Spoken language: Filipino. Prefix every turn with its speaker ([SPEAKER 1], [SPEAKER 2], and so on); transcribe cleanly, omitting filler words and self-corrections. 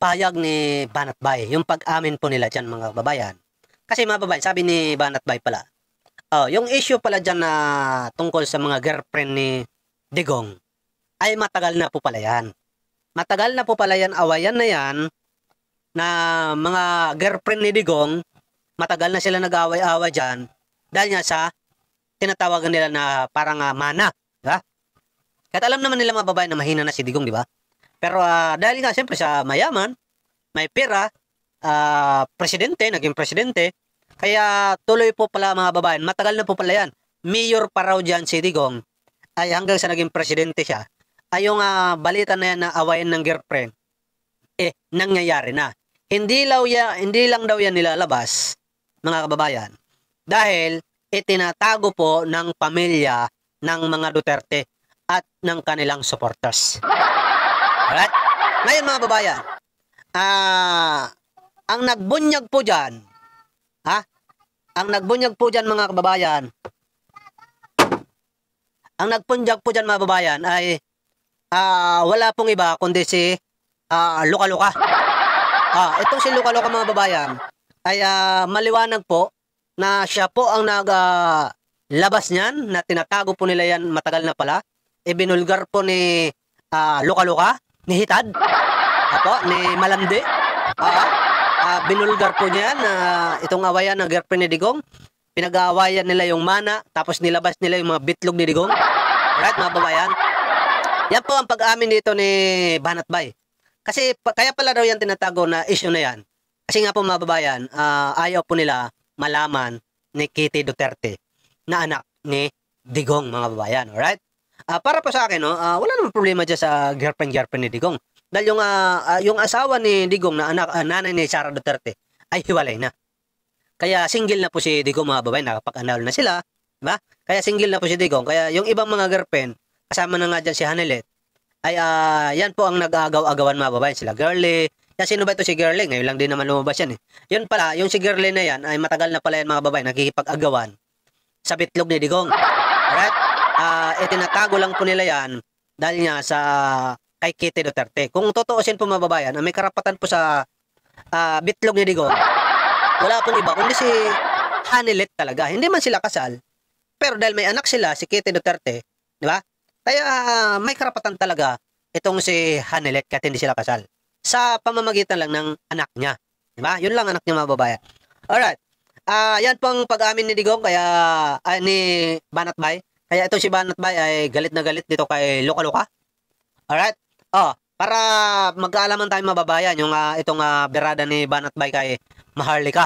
[SPEAKER 1] payag ni Banat Bay, yung pag-amin po nila dyan mga kababayan. Kasi mga kababayan, sabi ni Banat Bay pala, yung issue pala dyan na tungkol sa mga girlfriend ni Digong, ay matagal na po pala yan. Matagal na po pala yan, awayan na yan, na mga girlfriend ni Digong, matagal na sila nag-away-away dyan, dahil nga sa tinatawagan nila na parang mana, di ba? Kahit alam naman nila mga babae na mahina na si Digong, di ba? Pero dahil nga siyempre sa mayaman, may pera, presidente, naging presidente, kaya tuloy po pala mga babae, matagal na po pala yan. Mayor pa raw dyan si Digong, ay hanggang sa naging presidente siya, ay yung balita na yan na awayan ng girlfriend, nangyayari na. Hindi lang daw yan nilalabas, mga kababayan, dahil itinatago po ng pamilya ng mga Duterte at ng kanilang supporters. Alright? Ngayon mga babayan, ang nagbunyag po dyan, ang nagbunyag po dyan mga kababayan, ang nagbunyag po dyan mga babayan ay wala pong iba kundi si Luka-Luka. Itong si Luka-Luka mga babayan ay maliwanag po na siya po ang naglabas niyan, na tinatago po nila yan matagal na pala. Ibinulgar po ni Luka-Luka, ni Hitad, ni Malandi. Binulgar po niyan itong awayan ng girlfriend ni Digong. Pinag-aawayan nila yung mana, tapos nilabas nila yung mga bitlog ni Digong. Right mga babayan? Yan po ang pag-amin dito ni Banat-Bay. Kasi kaya pala daw yan tinatago na issue na yan. Kasi nga po mga babayan, ayaw po nila malaman ni Kitty Duterte na anak ni Digong mga babayan. Alright? Para po sa akin, wala namang problema dyan sa girlfriend ni Digong. Dahil yung asawa ni Digong na nanay ni Sara Duterte ay hiwalay na. Kaya single na po si Digong mga babayan, nakapag-annul na sila. Diba? Kaya single na po si Digong. Kaya yung ibang mga girlfriend, kasama na nga dyan si Hanelet, ay yan po ang nag-aagaw-agawan mga babayan. Sila Girlie. Yan, sino ba ito si Girlie? Ngayon lang din naman lumabas yan. Yun pala, yung si Girlie na yan, ay matagal na pala yan mga babayan, nagkikipag-agawan sa bitlog ni Digong. Alright? Itinatago lang po nila yan dahil nga sa kay Kitty Duterte. Kung totoosin po mga babayan, may karapatan po sa bitlog ni Digong, wala pong iba kundi si Hanelet talaga. Hindi man sila kasal, pero dahil may anak sila, si Kitty Duterte, di ba? Kaya may karapatan talaga itong si Hanelet kahit hindi sila kasal. Sa pamamagitan lang ng anak niya. Di ba? Yun lang anak niya mga babayan. Alright. Yan pong pag-amin ni Digong, kaya ni Banat-Bay. Kaya ito si Banat-Bay ay galit na galit dito kay Luka-Luka. Alright? Para mag-aalaman tayo mga babayan, yung itong berada ni Banat-Bay kay Maharlika.